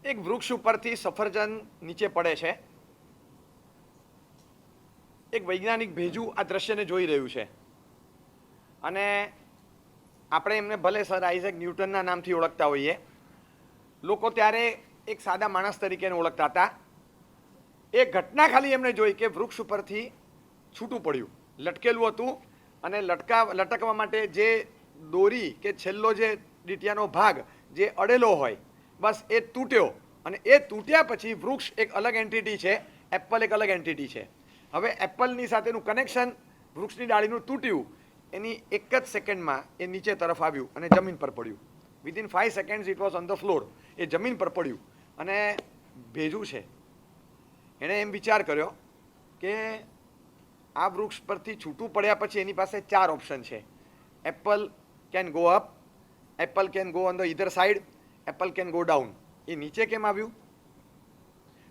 એક વૃક્ષ ઉપરથી સફરજન નીચે પડે છે. એક વૈજ્ઞાનિક ભેજુ આ દ્રશ્યને જોઈ રહ્યું છે અને આપણે એમને ભલે સર આઇઝેક ન્યૂટનના નામથી ઓળખતા હોઈએ, લોકો ત્યારે એક સાદા માણસ તરીકે ઓળખતા હતા. એ ઘટના ખાલી એમને જોઈ કે વૃક્ષ ઉપરથી છૂટું પડ્યું, લટકેલું હતું અને લટકવા માટે જે દોરી કે છેલ્લો જે ડીટિયાનો ભાગ જે અડેલો હોય બસ એ તૂટ્યો અને એ તૂટ્યા પછી વૃક્ષ એક અલગ એન્ટિટી છે, એપલ એક અલગ એન્ટિટી છે. હવે એપલની સાથેનું કનેક્શન વૃક્ષની ડાળીનું તૂટ્યું, એની એક જ સેકન્ડમાં એ નીચે તરફ આવ્યું અને જમીન પર પડ્યું. Within 5 seconds it was on the floor. એ જમીન પર પડ્યું અને ભેજું છે. એણે એમ વિચાર કર્યો કે આ વૃક્ષ પરથી છૂટું પડ્યા પછી એની પાસે 4 ઓપ્શન છે. Apple can go up, apple can go on the ઇધર side, apple can go down. એ નીચે કેમ આવ્યું?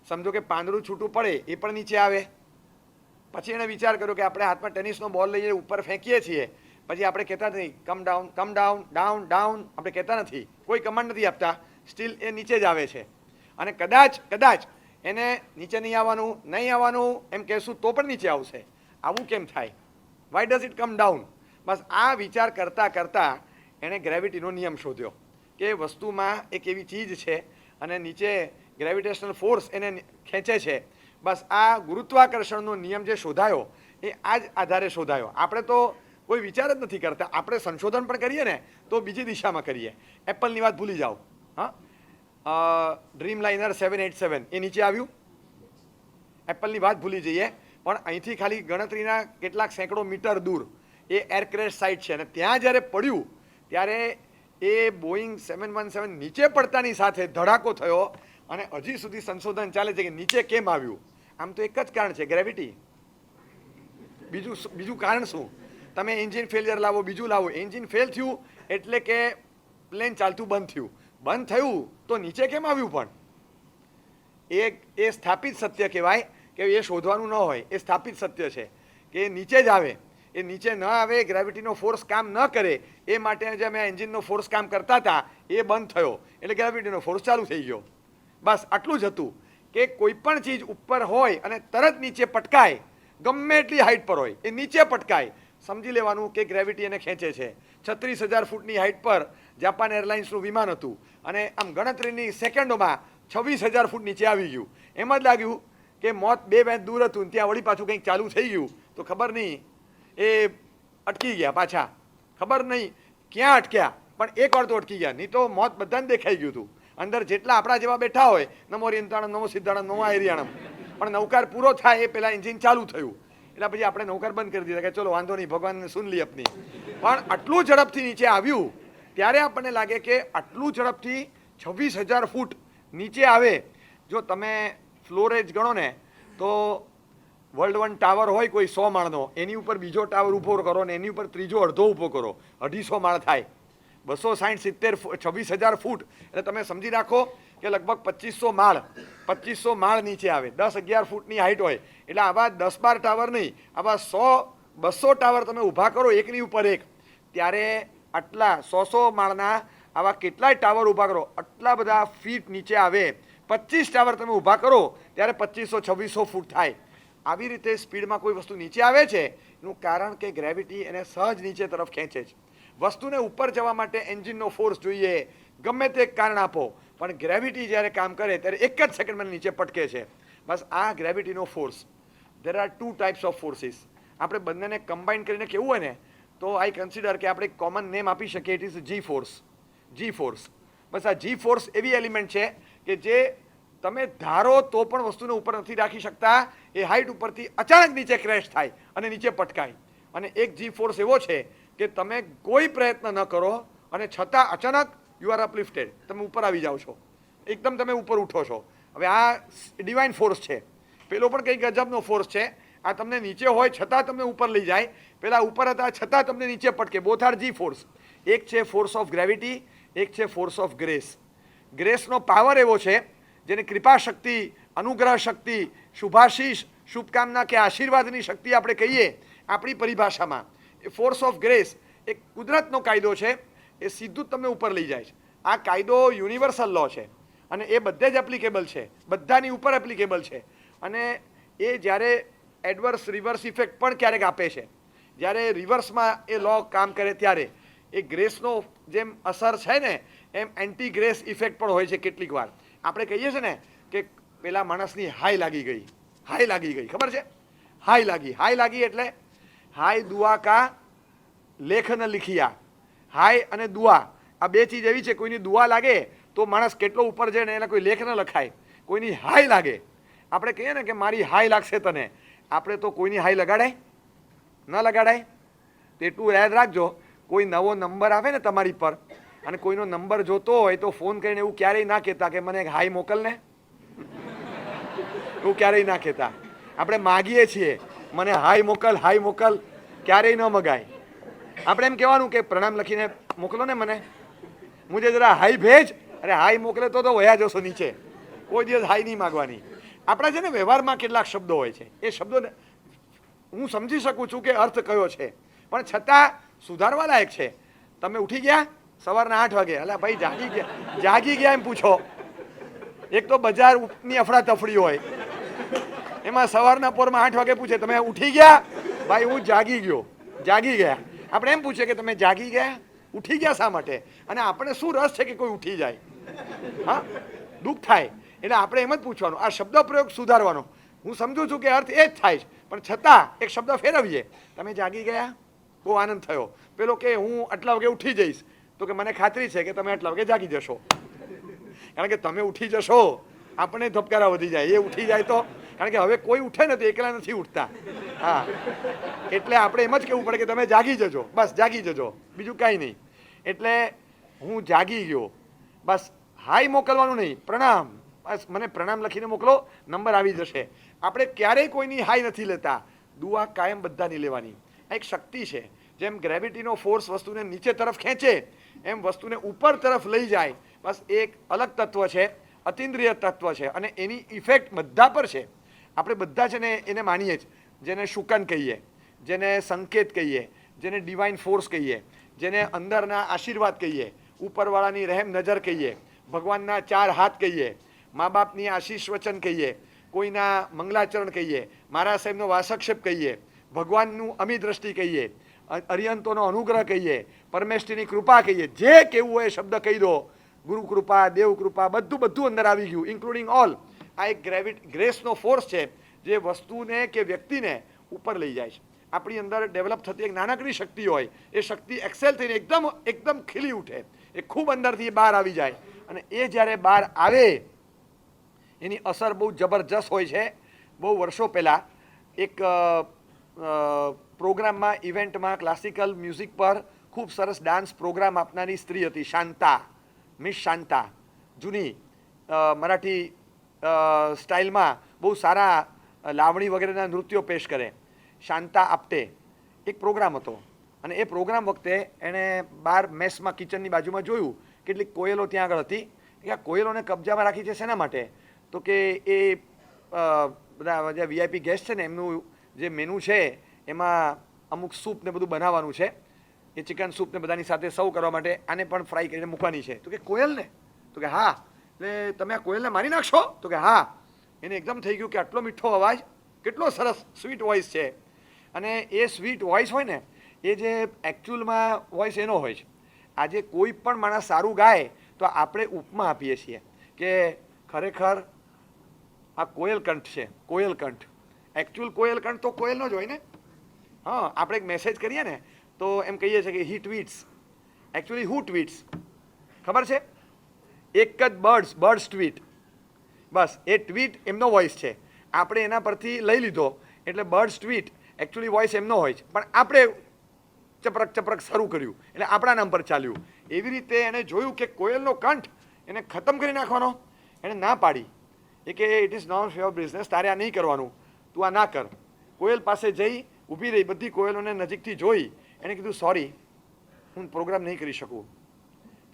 સમજો કે પાંદડું છૂટું પડે એ પણ નીચે આવે. પછી એણે વિચાર કર્યો કે આપણે હાથમાં ટેનિસનો બોલ લઈએ ઉપર ફેંકીએ છીએ, પછી આપણે કહેતા નથી come down, come down, down, down, આપણે કહેતા નથી, કોઈ કમાન્ડ નથી આપતા, સ્ટીલ એ નીચે જ આવે છે. અને કદાચ એને નીચે નહીં આવવાનું એમ કહેશું તો પણ નીચે આવશે. આવું કેમ થાય? Why does it come down? બસ આ વિચાર કરતાં કરતાં એણે ગ્રેવિટીનો નિયમ શોધ્યો કે વસ્તુમાં એક એવી ચીજ છે અને નીચે ગ્રેવિટેશનલ ફોર્સ એને ખેંચે છે. બસ આ ગુરુત્વાકર્ષણનો નિયમ જે શોધાયો એ આ જ આધારે શોધાયો. આપણે તો કોઈ વિચાર જ નથી કરતા. આપણે સંશોધન પણ કરીએ ને તો બીજી દિશામાં કરીએ. એપલની વાત ભૂલી જાઓ. હા, ડ્રીમ લાઇનર 787 એ નીચે આવ્યું. એપલની વાત ભૂલી જઈએ, પણ અહીંથી ખાલી ગણતરીના કેટલાક સેંકડો મીટર દૂર એ એરક્રેશ સાઇટ છે અને ત્યાં જ્યારે પડ્યું ત્યારે એ બોઈંગ 717 નીચે પડતાની સાથે ધડાકો થયો અને હજી સુધી સંશોધન ચાલે છે કે નીચે કેમ આવ્યું. આમ તો એક જ કારણ છે, ગ્રેવિટી. બીજું કારણ શું? તમે એન્જિન ફેલિયર લાવો, બીજું લાવો, એન્જિન ફેલ થયું એટલે કે પ્લેન ચાલતું બંધ થયું તો નીચે કેમ આવ્યું? પણ એ સ્થાપિત સત્ય કહેવાય કે એ શોધવાનું ન હોય, એ સ્થાપિત સત્ય છે કે નીચે જ આવે. એ નીચે ન આવે, ગ્રેવિટીનો ફોર્સ કામ ન કરે એ માટે જે અમે એન્જિનનો ફોર્સ કામ કરતા હતા એ બંધ થયો એટલે ગ્રેવિટીનો ફોર્સ ચાલુ થઈ ગયો. બસ આટલું જ હતું કે કોઈ પણ ચીજ ઉપર હોય અને તરત નીચે પટકાય, ગમે એટલી હાઈટ પર હોય એ નીચે પટકાય, સમજી લેવાનું કે ગ્રેવિટી એને ખેંચે છે. 36,000 ફૂટની હાઈટ પર જાપાન એરલાઇન્સનું વિમાન હતું અને આમ ગણતરીની સેકન્ડોમાં 26,000 ફૂટ નીચે આવી ગયું. એમ જ લાગ્યું કે મોત 2 મેચ દૂર હતું, ત્યાં વળી પાછું કંઈક ચાલુ થઈ ગયું તો ખબર નહીં એ અટકી ગયા પાછા. ખબર નહીં ક્યાં અટક્યા, પણ એક વાર તો અટકી ગયા, નહીં તો મોત બધાને દેખાઈ ગયું હતું. અંદર જેટલા આપણા જેવા બેઠા હોય, નમો રીંતાણમ, નમો સિદ્ધાણમ, નમો આયરિયાણમ, પણ નૌકાર પૂરો થાય એ પહેલાં એન્જિન ચાલુ થયું એટલે પછી આપણે નૌકાર બંધ કરી દીધા કે ચલો વાંધો નહીં, ભગવાનને સુન લી અપની. પણ આટલું ઝડપથી નીચે આવ્યું ત્યારે આપણને લાગે કે આટલું ઝડપથી 26,000 ફૂટ નીચે આવે. જો તમે ફ્લોરેજ ગણો ને તો વર્લ્ડ 1 ટાવર હોય કોઈ 100 માળનો, એની ઉપર બીજો ટાવર ઊભો કરો ને એની ઉપર ત્રીજો અડધો ઊભો કરો, 250 માળ થાય. 260, 70, 26,000 ફૂટ એટલે તમે સમજી રાખો કે લગભગ 2500 માળ નીચે આવે. 10-11 ફૂટની હાઈટ હોય એટલે આવા 10-12 ટાવર નહીં, આવા 100-200 ટાવર તમે ઊભા કરો એકની ઉપર એક, ત્યારે આટલા 100 માળના આવા કેટલાય ટાવર ઊભા કરો, આટલા બધા ફીટ નીચે આવે. 25 ટાવર તમે ઊભા કરો ત્યારે 2500-2600 ફૂટ થાય. આવી રીતે સ્પીડમાં કોઈ વસ્તુ નીચે આવે છે એનું કારણ કે ગ્રેવિટી એને સહજ નીચે તરફ ખેંચે છે. વસ્તુને ઉપર જવા માટે એન્જિનનો ફોર્સ જોઈએ, ગમે તે કારણ આપો, પણ ગ્રેવિટી જ્યારે કામ કરે ત્યારે એક જ સેકન્ડમાં નીચે પટકે છે. બસ આ ગ્રેવિટીનો force. There are 2 types of forces. આપણે બંનેને કમ્બાઈન કરીને કહેવું હોય ને તો આઈ કન્સિડર કે આપણે એક કોમન નેમ આપી શકીએ, it is G force. G force. બસ આ જી ફોર્સ એવી એલિમેન્ટ છે કે જે તમે ધારો તો પણ વસ્તુને ઉપર નથી રાખી શકતા, એ હાઈટ ઉપરથી અચાનક નીચે ક્રેશ થાય અને નીચે પટકાય. અને એક જી ફોર્સ એવો છે કે તમે કોઈ પ્રયત્ન ન કરો અને છતાં અચાનક યુ આર અપલિફ્ટેડ, તમે ઉપર આવી જાઓ છો, એકદમ તમે ઉપર ઉઠો છો. હવે આ ડિવાઇન ફોર્સ છે. પેલો પણ કંઈક ગજબનો ફોર્સ છે. આ તમને નીચે હોય છતાં તમને ઉપર લઈ જાય, પેલા ઉપર હતા છતાં તમને નીચે પટકે. Both are G force. એક છે ફોર્સ ઓફ ગ્રેવિટી, એક છે ફોર્સ ઓફ ગ્રેસ. ગ્રેસનો પાવર એવો છે જેને કૃપા શક્તિ, અનુગ્રહ શક્તિ, શુભાશીષ, શુભકામના કે આશીર્વાદની શક્તિ આપણે કહીએ આપણી પરિભાષામાં. એ ફોર્સ ઓફ ગ્રેસ એક કુદરતનો કાયદો છે, એ સીધું જ તમને ઉપર લઈ જાય છે. આ કાયદો યુનિવર્સલ લો છે અને એ બધે જ એપ્લિકેબલ છે, બધાની ઉપર એપ્લિકેબલ છે. અને એ જ્યારે એડવર્સ રિવર્સ ઇફેક્ટ પણ ક્યારેક આપે છે. જ્યારે રિવર્સમાં એ લો કામ કરે ત્યારે એ ગ્રેસનો જેમ અસર છે ને એમ એન્ટી ગ્રેસ ઇફેક્ટ પણ હોય છે. કેટલીક વાર આપણે કહીએ છીએ ને કે પેલા માણસની હાઈ લાગી ગઈ, ખબર છે? હાઈ લાગી એટલે હાઈ દુઆ કા લેખ ન લિખિયા. હાઈ અને દુઆ આ બે ચીજ એવી છે, કોઈની દુઆ લાગે તો માણસ કેટલો ઉપર જાય ને એના કોઈ લેખ ન લખાય. કોઈની હાઈ લાગે, આપણે કહીએ ને કે મારી હાઈ લાગશે તને, આપણે તો કોઈની હાઈ લગાડાય ન લગાડાય. તો એટલું યાદ રાખજો, કોઈ નવો નંબર આવે ને તમારી પર અને કોઈનો નંબર જોતો હોય તો ફોન કરીને એવું ક્યારેય ના કહેતા કે મને એક હાઈ મોકલ ને, એવું ક્યારેય ના કહેતા. આપણે માગીએ છીએ મને હાઈ મોકલ, ક્યારેય ન મગાય. આપણે એમ કહેવાનું કે પ્રણામ લખીને મોકલો ને મને, મુજે જરા હાઈ ભેજ. અરે હાઈ મોકલે તો વયા જશો નીચે, કોઈ દિવસ હાઈ નહીં માગવાની. આપણા છે ને વ્યવહારમાં કેટલાક શબ્દો હોય છે, એ શબ્દોને હું સમજી શકું છું કે અર્થ કયો છે, પણ છતાં સુધારવા લાયક છે. તમે ઉઠી ગયા સવારના 8 વાગે, અલા ભાઈ જાગી ગયા એમ પૂછો. એક તો બજારની અફડાતફડી હોય, એમાં સવારના પોરમાં 8 વાગે પૂછે તમે ઉઠી ગયા? ભાઈ હું જાગી ગયા. આપણે એમ પૂછીએ કે તમે જાગી ગયા, ઉઠી ગયા શા માટે? અને આપણે શું રસ છે કે કોઈ ઉઠી જાય? હા, દુઃખ થાય. એટલે આપણે એમ જ પૂછવાનું, આ શબ્દ પ્રયોગ સુધારવાનો. હું સમજુ છું કે અર્થ એ જ થાય છે, પણ છતાં એક શબ્દ ફેરવીએ. તમે જાગી ગયા, બહુ આનંદ થયો. પેલો કે હું આટલા વાગે ઉઠી જઈશ, તો કે મને ખાતરી છે કે તમે આટલા વાગે જાગી જશો. કારણ કે તમે ઉઠી જશો આપણે ધબકારા વધી જાય, એ ઉઠી જાય તો. કારણ કે હવે કોઈ ઉઠે ને તો એકલા નથી ઉઠતા. હા, એટલે આપણે એમ જ કહેવું પડે કે તમે જાગી જજો, બસ જાગી જજો, બીજું કાંઈ નહીં. એટલે હું જાગી ગયો, બસ. હાઈ મોકલવાનું નહીં, પ્રણામ, બસ મને પ્રણામ લખીને મોકલો, નંબર આવી જશે. આપણે ક્યારેય કોઈની હાઈ નથી લેતા, દુઆ કાયમ બધાની લેવાની. આ એક શક્તિ છે. જેમ ગ્રેવિટીનો ફોર્સ વસ્તુને નીચે તરફ ખેંચે એમ વસ્તુને ઉપર તરફ લઈ જાય. બસ એક અલગ તત્વ છે, અતિન્દ્રિય તત્વ છે, અને એની ઇફેક્ટ બધા પર છે. આપણે બધા છે ને એને માનીએ જ, જેને શુકન કહીએ, જેને સંકેત કહીએ, જેને ડિવાઇન ફોર્સ કહીએ, જેને અંદરના આશીર્વાદ કહીએ, ઉપરવાળાની રહેમ નજર કહીએ, ભગવાનના 4 હાથ કહીએ, મા બાપની આશીષ વચન કહીએ, કોઈના મંગલાચરણ કહીએ, મારા સાહેબનો વાસક્ષેપ કહીએ, ભગવાનનું અમી દ્રષ્ટિ કહીએ, અરિયંતોનો અનુગ્રહ કહીએ, પરમેષ્ઠીની કૃપા કહીએ, જે કેવું હોય શબ્દ કહી દો. ગુરુ કૃપા, દેવ કૃપા, બધું અંદર આવી ગયું, ઇન્ક્લુડિંગ ઓલ. આ એક ગ્રેસનો ફોર્સ છે જે વસ્તુને કે વ્યક્તિને ઉપર લઈ જાય છે. આપણી અંદર ડેવલપ થતી એક નાનકડી શક્તિ હોય, એ શક્તિ એક્સેલ થઈને એકદમ ખીલી ઉઠે, એ ખૂબ અંદરથી બહાર આવી જાય. અને એ જ્યારે બહાર આવે એની અસર બહુ જબરજસ્ત હોય છે. બહુ વર્ષો પહેલાં એક પ્રોગ્રામમાં, ઇવેન્ટમાં, ક્લાસિકલ મ્યુઝિક પર ખૂબ સરસ ડાન્સ પ્રોગ્રામ આપનારી સ્ત્રી હતી, શાંતા, મિસ શાંતા. જૂની મરાઠી સ્ટાઇલમાં બહુ સારા લાવણી વગેરેના નૃત્યો પેશ કરે. શાંતા આપટે એક પ્રોગ્રામ હતો, અને એ પ્રોગ્રામ વખતે એણે બહાર મેસમાં, કિચનની બાજુમાં જોયું કેટલીક કોયલો ત્યાં આગળ હતી. કે આ કોયલોને કબજામાં રાખી છે શેના માટે? તો કે એ બધા જે વીઆઈપી ગેસ્ટ છે ને એમનું જે મેનુ છે એમાં અમુક સૂપ ને બધું બનાવવાનું છે, એ ચિકન સૂપ ને બધાની સાથે સર્વ કરવા માટે આને પણ ફ્રાય કરીને મૂકવાની છે. તો કે કોયલને? તો કે હા. એટલે તમે આ કોયલને મારી નાખશો? તો કે હા. એને એકદમ થઈ ગયું કે આટલો મીઠો અવાજ, કેટલો સરસ સ્વીટ વોઇસ છે. અને એ સ્વીટ વોઇસ હોય ને એ જે એકચ્યુઅલમાં વોઇસ એનો હોય છે. આજે કોઈ પણ માણસ સારું ગાય તો આપણે ઉપમા આપીએ છીએ કે ખરેખર આ કોયલ કંઠ છે, કોયલ કંઠ. એકચ્યુઅલ કોયલ કંઠ તો કોયલનો જ હોય ને. હા, આપણે એક મેસેજ કરીએ ને તો એમ કહીએ છીએ કે હી ટ્વીટ્સ. એકચ્યુઅલી હુ ટ્વીટ્સ ખબર છે? એક જ બર્ડ્સ ટ્વીટ. બસ એ ટ્વીટ એમનો વોઇસ છે, આપણે એના પરથી લઈ લીધો. એટલે બર્ડ્સ ટ્વીટ એકચ્યુઅલી વોઇસ એમનો હોય છે, પણ આપણે ચપરક શરૂ કર્યું એટલે આપણા નામ પર ચાલ્યું. એવી રીતે એણે જોયું કે કોયલનો કંઠ એને ખતમ કરી નાખવાનો. એણે ના પાડી, એ કે it is not your business, તારે આ નહીં કરવાનું, તું આ ના કર. કોયલ પાસે જઈ ઊભી રહી, બધી કોયલોને નજીકથી જોઈ. એણે કીધું સોરી, હું પ્રોગ્રામ નહીં કરી શકું,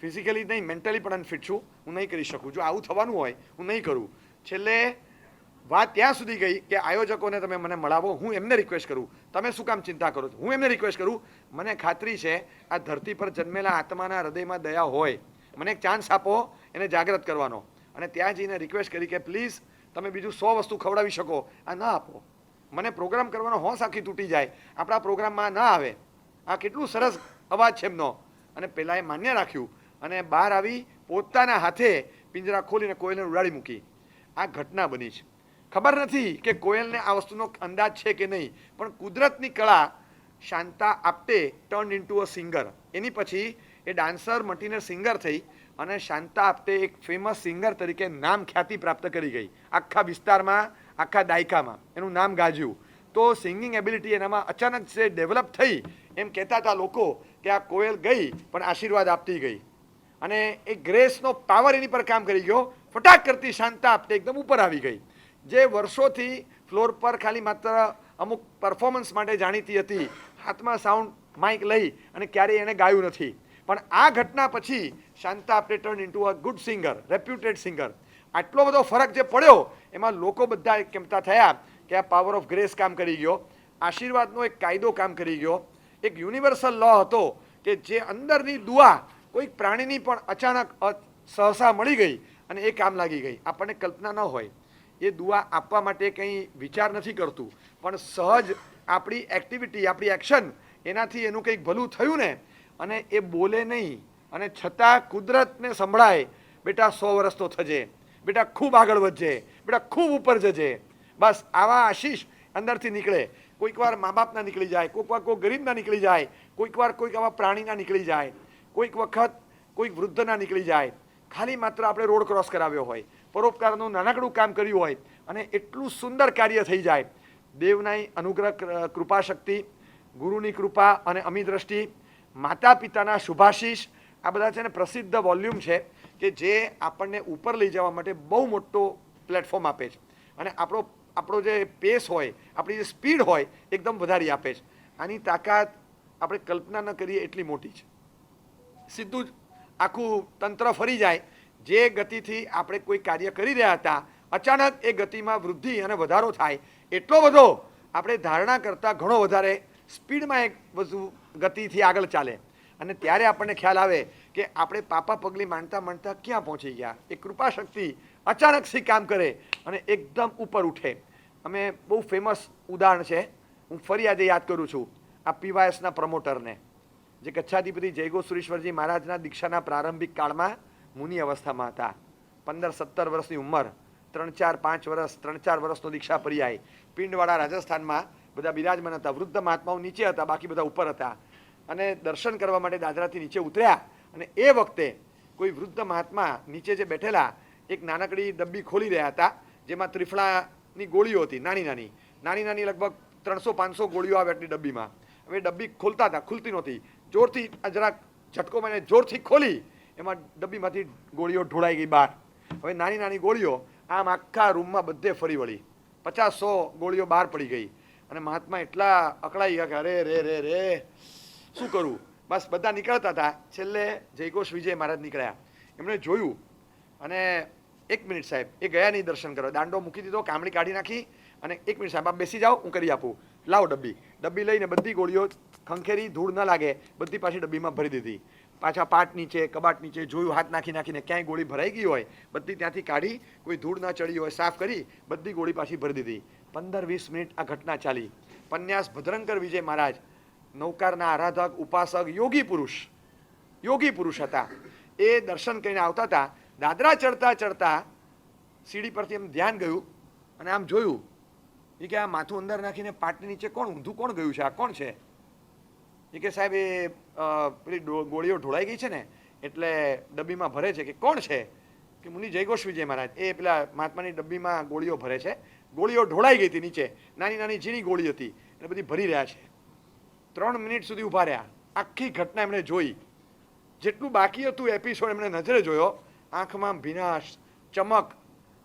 ફિઝિકલી નહીં મેન્ટલી પણ અનફિટ છું, હું નહીં કરી શકું. જો આવું થવાનું હોય હું નહીં કરું. છેલ્લે વાત ત્યાં સુધી ગઈ કે આયોજકોને તમે મને મળાવો, હું એમને રિક્વેસ્ટ કરું, તમે શું કામ ચિંતા કરો છો? હું એમને રિક્વેસ્ટ કરું, મને ખાતરી છે આ ધરતી પર જન્મેલા આત્માના હૃદયમાં દયા હોય, મને એક ચાન્સ આપો એને જાગૃત કરવાનો. અને ત્યાં જઈને રિક્વેસ્ટ કરી કે પ્લીઝ તમે બીજું 100 વસ્તુ ખવડાવી શકો, આ ના આપો, મને પ્રોગ્રામ કરવાનો હોંશ આખી તૂટી જાય, આપણા પ્રોગ્રામમાં ના આવે, આ કેટલું સરસ અવાજ છે એમનો. અને પહેલાં એ માન્ય રાખ્યું અને બહાર આવી પોતાના હાથે પિંજરા ખોલીને કોયલને ઉડાડી મૂકી. આ ઘટના બની છે. ખબર નથી કે કોયલને આ વસ્તુનો અંદાજ છે કે નહીં, પણ કુદરતની કળા Shanta Apte turn into a singer. એની પછી એ ડાન્સર મટીને સિંગર થઈ અને શાંતા આપટે એક ફેમસ સિંગર તરીકે નામ ખ્યાતિ પ્રાપ્ત કરી ગઈ આખા વિસ્તારમાં, આખા દાયકામાં એનું નામ ગાજ્યું. તો સિંગિંગ એબિલિટી એનામાં અચાનક જે ડેવલપ થઈ એમ કહેતા હતા લોકો કે આ કોયલ ગઈ પણ આશીર્વાદ આપતી ગઈ, અને એ ગ્રેસનો પાવર એની પર કામ કરી ગયો. ફટાક કરતી શાંતા આપટે એકદમ ઉપર આવી ગઈ. જે વર્ષોથી ફ્લોર પર ખાલી માત્ર અમુક પરફોર્મન્સ માટે જાણીતી હતી, હાથમાં સાઉન્ડ માઇક લઈ અને ક્યારેય એણે ગાયું નથી, પણ આ ઘટના પછી Shanta Apte turn into a good singer, reputed singer. આટલો બધો ફરક જે પડ્યો એમાં લોકો બધા કહેતા થયા કે આ પાવર ઓફ ગ્રેસ કામ કરી ગયો, આશીર્વાદનો એક કાયદો કામ કરી ગયો, એક યુનિવર્સલ લો હતો કે જે અંદરની દુઆ કોઈક પ્રાણીની પણ અચાનક સહસા મળી ગઈ અને એ કામ લાગી ગઈ. આપણને કલ્પના ન હોય, એ દુઆ આપવા માટે કંઈ વિચાર નથી કરતું, પણ સહજ આપણી એક્ટિવિટી, આપણી એક્શન, એનાથી એનું કંઈક ભલું થયું ને, અને એ બોલે નહીં અને છતાં કુદરતને સંભળાય, બેટા 100 વર્ષ તો થજે, બેટા ખૂબ આગળ વધજે, બેટા ખૂબ ઉપર જજે. બસ આવા આશીષ અંદરથી નીકળે. કોઈક વાર મા બાપના નીકળી જાય, કોઈક વાર કોઈ ગરીબના નીકળી જાય, કોઈક વાર કોઈક આવા પ્રાણીના નીકળી જાય, કોઈક વખત કોઈક વૃદ્ધના નીકળી જાય. ખાલી માત્ર આપણે રોડ ક્રોસ કરાવ્યો હોય, પરોપકારનું નાનકડું કામ કર્યું હોય અને એટલું સુંદર કાર્ય થઈ જાય. દેવના અનુગ્રહ, કૃપા શક્તિ, ગુરુની કૃપા અને અમી દ્રષ્ટિ, માતા પિતાના શુભાશીષ, આ બધા છે ને પ્રસિદ્ધ વોલ્યુમ છે કે જે આપણને ઉપર લઈ જવા માટે બહુ મોટો પ્લેટફોર્મ આપે છે અને આપણો જે પેસ હોય, આપણી જે સ્પીડ હોય એકદમ વધારી આપે છે. આની તાકાત આપણે કલ્પના ન કરીએ એટલી મોટી છે. સીધું જ આખું તંત્ર ફરી જાય. જે ગતિથી આપણે કોઈ કાર્ય કરી રહ્યા હતા, અચાનક એ ગતિમાં વૃદ્ધિ અને વધારો થાય, એટલો બધો આપણે ધારણા કરતાં ઘણો વધારે સ્પીડમાં એક બધું ગતિથી આગળ ચાલે. અને ત્યારે આપણને ખ્યાલ આવે કે આપણે પાપા પગલી માંડતા માંડતા ક્યાં પહોંચી ગયા. એ કૃપા શક્તિ અચાનક સી કામ કરે અને એકદમ ઉપર ઉઠે. અમે બહુ ફેમસ ઉદાહરણ છે, હું ફરી આજે યાદ કરું છું, આ પીવાયસના પ્રમોટરને, જે કચ્છાધિપતિ જયગોસુરેશ્વરજી મહારાજના દીક્ષાના પ્રારંભિક કાળમાં મુનિ અવસ્થામાં હતા. 15-17 વર્ષની ઉંમર, 3-4-5 વર્ષ, 3-4 વર્ષનો દીક્ષા પર્યાય. પિંડવાડા રાજસ્થાનમાં બધા બિરાજમાન હતા. વૃદ્ધ મહાત્માઓ નીચે હતા, બાકી બધા ઉપર હતા. અને દર્શન કરવા માટે દાદરાથી નીચે ઉતર્યા અને એ વખતે કોઈ વૃદ્ધ મહાત્મા નીચે જે બેઠેલા એક નાનકડી ડબ્બી ખોલી રહ્યા હતા, જેમાં ત્રિફળાની ગોળીઓ હતી, નાની નાની લગભગ 300-500 ગોળીઓ આવે એટલી ડબ્બીમાં. હવે ડબ્બી ખોલતા હતા, ખુલતી નહોતી. જોરથી જરાક ઝટકો મને જોરથી ખોલી, એમાં ડબ્બીમાંથી ગોળીઓ ઢોળાઈ ગઈ બહાર. હવે નાની ગોળીઓ આમ આખા રૂમમાં બધે ફરી વળી, 50-100 ગોળીઓ બહાર પડી ગઈ. અને મહાત્મા એટલા અકળાઈ ગયા કે અરે રે શું કરું. બસ બધા નીકળતા હતા. છેલ્લે જયઘોષ વિજય મહારાજ નીકળ્યા. એમણે જોયું અને 1 મિનિટ સાહેબ, એ ગયા નહીં દર્શન કરવા, દાંડો મૂકી દીધો, કામળી કાઢી નાખી અને 1 મિનિટ સાહેબ આપ બેસી જાઓ, હું કરી આપું, લાવો ડબ્બી લઈને બધી ગોળીઓ ખંખેરી, ધૂળ ન લાગે, બધી પાછી ડબ્બીમાં ભરી દીધી. પાછા પાટ નીચે, કબાટ નીચે જોયું, હાથ નાખીને ક્યાંય ગોળી ભરાઈ ગઈ હોય બધી ત્યાંથી કાઢી, કોઈ ધૂળ ન ચડી હોય સાફ કરી, બધી ગોળી પાછી ભરી દીધી. 15-20 મિનિટ આ ઘટના ચાલી. પન્યાસ ભદ્રંકર વિજય મહારાજ નૌકારના આરાધક, ઉપાસક, યોગી પુરુષ હતા. એ દર્શન કરીને આવતા હતા. દાદરા ચડતા સીડી પરથી એમ ધ્યાન ગયું અને આમ જોયું એ કે આ માથું અંદર નાખીને પાટની નીચે ઊંધું કોણ ગયું છે, આ કોણ છે? એ કે સાહેબ એ પેલી ગોળીઓ ઢોળાઈ ગઈ છે ને એટલે ડબ્બીમાં ભરે છે. કે કોણ છે? કે મુનિ જયઘોષ વિજય મહારાજ. એ પેલા મહાત્માની ડબ્બીમાં ગોળીઓ ભરે છે. ગોળીઓ ઢોળાઈ ગઈ હતી નીચે, નાની ઝીણી ગોળી હતી એટલે બધી ભરી રહ્યા છે. 3 મિનિટ સુધી ઊભા રહ્યા. આખી ઘટના એમણે જોઈ. જેટલું બાકી હતું એપિસોડ એમણે નજરે જોયો. આંખમાં ભીનાશ, ચમક,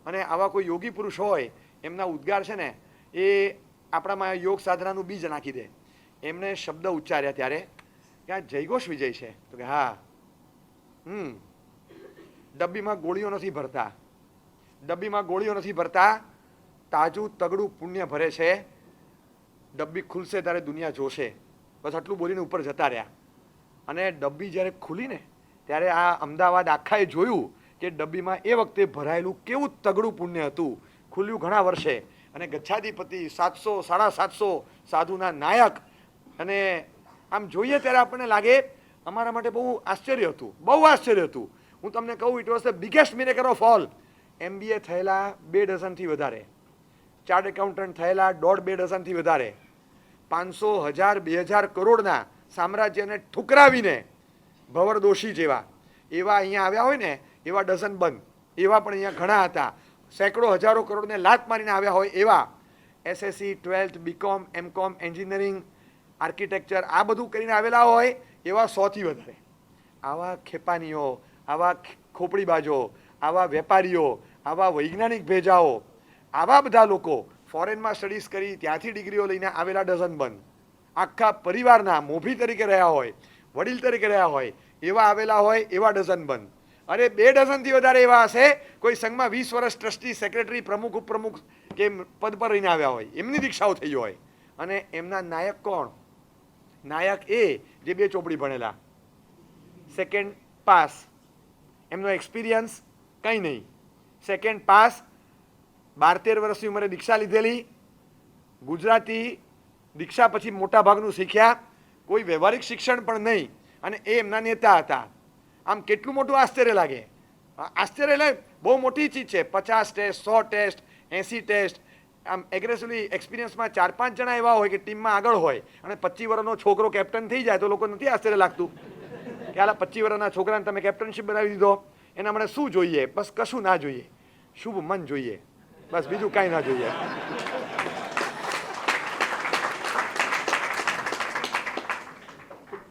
અને આવા કોઈ યોગી પુરુષ હોય એમના ઉદ્ગાર છે ને એ આપણામાં યોગ સાધનાનું બીજ નાખી દે. એમને શબ્દ ઉચ્ચાર્યા ત્યારે કે આ જયઘોષ વિજય છે. તો કે હા, ડબ્બીમાં ગોળીઓ નથી ભરતા, તાજું તગડું પુણ્ય ભરે છે. ડબ્બી ખુલશે ત્યારે દુનિયા જોશે. બસ આટલું બોલીને ઉપર જતા રહ્યા. અને ડબ્બી જ્યારે ખુલી ને ત્યારે આ અમદાવાદ આખાએ જોયું કે ડબ્બીમાં એ વખતે ભરાયેલું કેવું તગડું પુણ્ય હતું, ખુલ્યું ઘણા વર્ષે, અને ગચ્છાધિપતિ 700 750 સાધુના નાયક, અને આમ જોઈએ ત્યારે આપણને લાગે અમારા માટે બહુ આશ્ચર્ય હતું, બહુ આશ્ચર્ય હતું. હું તમને કહું, it was the biggest miracle of all. MBA થયેલા 2 ડઝનથી વધારે, ચાર્ટ એકાઉન્ટન્ટ થયેલા 1.5-2 ડઝનથી વધારે, 500 1000 2000 કરોડના સામ્રાજ્યને ઠુકરાવીને ભંવર દોશી જેવા એવા અહીંયા આવ્યા હોય ને એવા ડઝન બંધ, એવા પણ અહીંયા ઘણા હતા. સેંકડો હજારો કરોડને લાત મારીને આવ્યા હોય એવા. SSC 12th BCom MCom engineering architecture આ બધું કરીને આવેલા હોય એવા 100થી વધારે. આવા ખેપાનીઓ, આવા ખોપડીબાજો, આવા વેપારીઓ, આવા વૈજ્ઞાનિક ભેજાઓ, આવા બધા લોકો ફોરેનમાં સ્ટડીઝ કરી ત્યાંથી ડિગ્રીઓ લઈને આવેલા ડઝન બંધ. આખા પરિવારના મોભી તરીકે રહ્યા હોય, વડીલ તરીકે રહ્યા હોય એવા આવેલા હોય એવા ડઝન બંધ. અરે 2 ડઝનથી વધારે એવા હશે કોઈ સંઘમાં 20 વર્ષ ટ્રસ્ટી, સેક્રેટરી, પ્રમુખ, ઉપપ્રમુખ કે પદ પર રહીને આવ્યા હોય, એમની દીક્ષાઓ થઈ હોય. અને એમના નાયક કોણ? નાયક એ જે 2 ચોપડી ભણેલા, સેકન્ડ પાસ, એમનો એક્સપિરિયન્સ કંઈ નહીં, સેકન્ડ પાસ, 12-13 વર્ષની ઉંમરે દીક્ષા લીધેલી, ગુજરાતી, દીક્ષા પછી મોટા ભાગનું શીખ્યા, કોઈ વ્યવહારિક શિક્ષણ પણ નહીં, અને એ એમના નેતા હતા. આમ કેટલું મોટું આશ્ચર્ય લાગે. આશ્ચર્ય એટલે બહુ મોટી ચીજ છે. 50 ટેસ્ટ, 100 ટેસ્ટ, 80 ટેસ્ટ. આમ એગ્રેસિવલી એક્સપિરિયન્સમાં 4-5 જણા એવા હોય કે ટીમમાં આગળ હોય, અને 25 વર્ષનો છોકરો કેપ્ટન થઈ જાય તો લોકો નથી આશ્ચર્ય લાગતું કે આલા 25 વર્ષના છોકરાને તમે કેપ્ટનશીપ બનાવી દીધો? એના મને શું જોઈએ? બસ કશું ના જોઈએ, શુભ મન જોઈએ, બસ બીજું કાંઈ ના જોઈએ.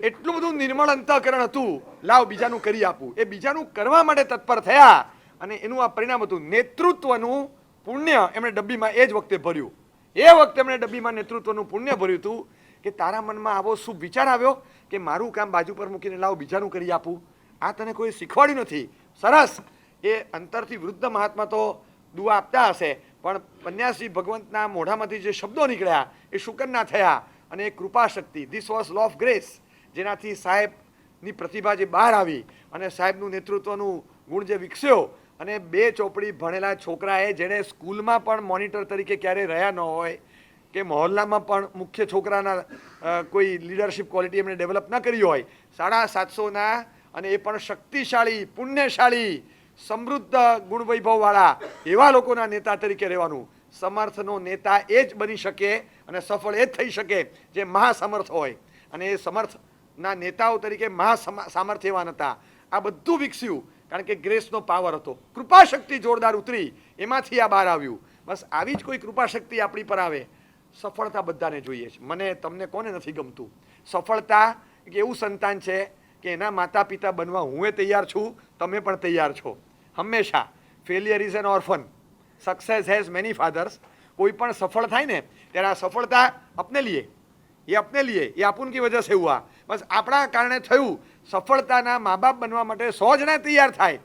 એટલું બધું નિર્મળ અંતઃકરણ હતું, લાવ બીજાનું કરી આપું. એ બીજાનું કરવા માટે તત્પર થયા, અને એનું આ પરિણામ હતું. નેતૃત્વનું પુણ્ય એમણે ડબ્બીમાં એ જ વખતે ભર્યું. એ વખતે એમણે ડબ્બીમાં નેતૃત્વનું પુણ્ય ભર્યું હતું કે તારા મનમાં આવો શુભ વિચાર આવ્યો કે મારું કામ બાજુ પર મૂકીને લાવ બીજાનું કરી આપું. આ તને કોઈ શીખવાડ્યું નથી. સરસ. એ અંતરથી વૃદ્ધ મહાત્મા તો દુઆ આપતા હશે, પણ પન્યાસી ભગવંતના મોઢામાંથી જે શબ્દો નીકળ્યા એ શુકરના થયા, અને એ કૃપા શક્તિ, this was law of grace, જેનાથી સાહેબની પ્રતિભા જે બહાર આવી અને સાહેબનું નેતૃત્વનું ગુણ જે વિકસ્યો. અને 2 ચોપડી ભણેલા છોકરાએ, જેણે સ્કૂલમાં પણ મોનિટર તરીકે ક્યારેય રહ્યા ન હોય કે મહોલ્લામાં પણ મુખ્ય છોકરાના કોઈ લીડરશિપ ક્વોલિટી એમણે ડેવલપ ન કરી હોય, 750ના, અને એ પણ શક્તિશાળી, પુણ્યશાળી, સમૃદ્ધ ગુણવૈભવવાળા એવા લોકોના નેતા તરીકે રહેવાનું. સમર્થનો નેતા એ જ બની શકે અને સફળ એ જ થઈ શકે જે મહાસમર્થ હોય, અને એ સમર્થના નેતાઓ તરીકે મહાસામર્થ્યવાન હતા. આ બધું વિકસ્યું કારણ કે ગ્રેસનો પાવર હતો. કૃપા શક્તિ જોરદાર ઉતરી, એમાંથી આ બહાર આવ્યું. બસ આવી જ કોઈ કૃપા શક્તિ આપણી પર આવે. સફળતા બધાને જોઈએ છે. મને તમને કોને નથી ગમતું? સફળતા એક એવું સંતાન છે કે એના માતા પિતા બનવા હું તૈયાર છું, તમે પણ તૈયાર છો. હંમેશા failure is an orphan, success has many fathers. કોઈ પણ સફળ થાય ને ત્યારે આ સફળતા अपने लिए, ये अपन की वजह से हुआ. बस આપણા કારણે થયું. સફળતાના મા બાપ બનવા માટે 100 જણા તૈયાર થાય.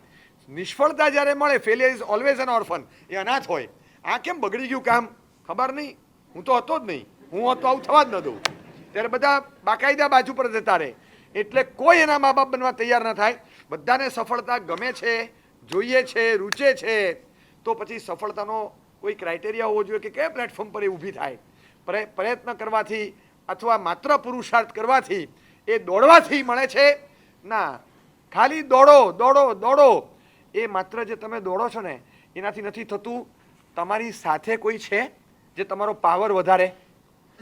નિષ્ફળતા જ્યારે મળે, failure is always an orphan, એ અનાથ હોય. આ કેમ બગડી ગયું કામ? ખબર નહીં, હું તો હતો જ નહીં, હું હતો આવું થવા જ ન દઉં. ત્યારે બધા બાકાયદા બાજુ પર જતા રહે. એટલે કોઈ એના મા બાપ બનવા તૈયાર ન થાય. બધાને સફળતા ગમે છે, જોઈએ છે, રૂચે છે. તો પછી સફળતાનો કોઈ ક્રાઇટેરિયા હોવો જોઈએ કે કયા પ્લેટફોર્મ પર એ ઊભી થાય. પ્રયત્ન કરવાથી અથવા માત્ર પુરુષાર્થ કરવાથી, એ દોડવાથી મળે છે? ના. ખાલી દોડો દોડો દોડો. એ માત્ર જે તમે દોડો છો ને એનાથી નથી થતું. તમારી સાથે કોઈ છે જે તમારો પાવર વધારે.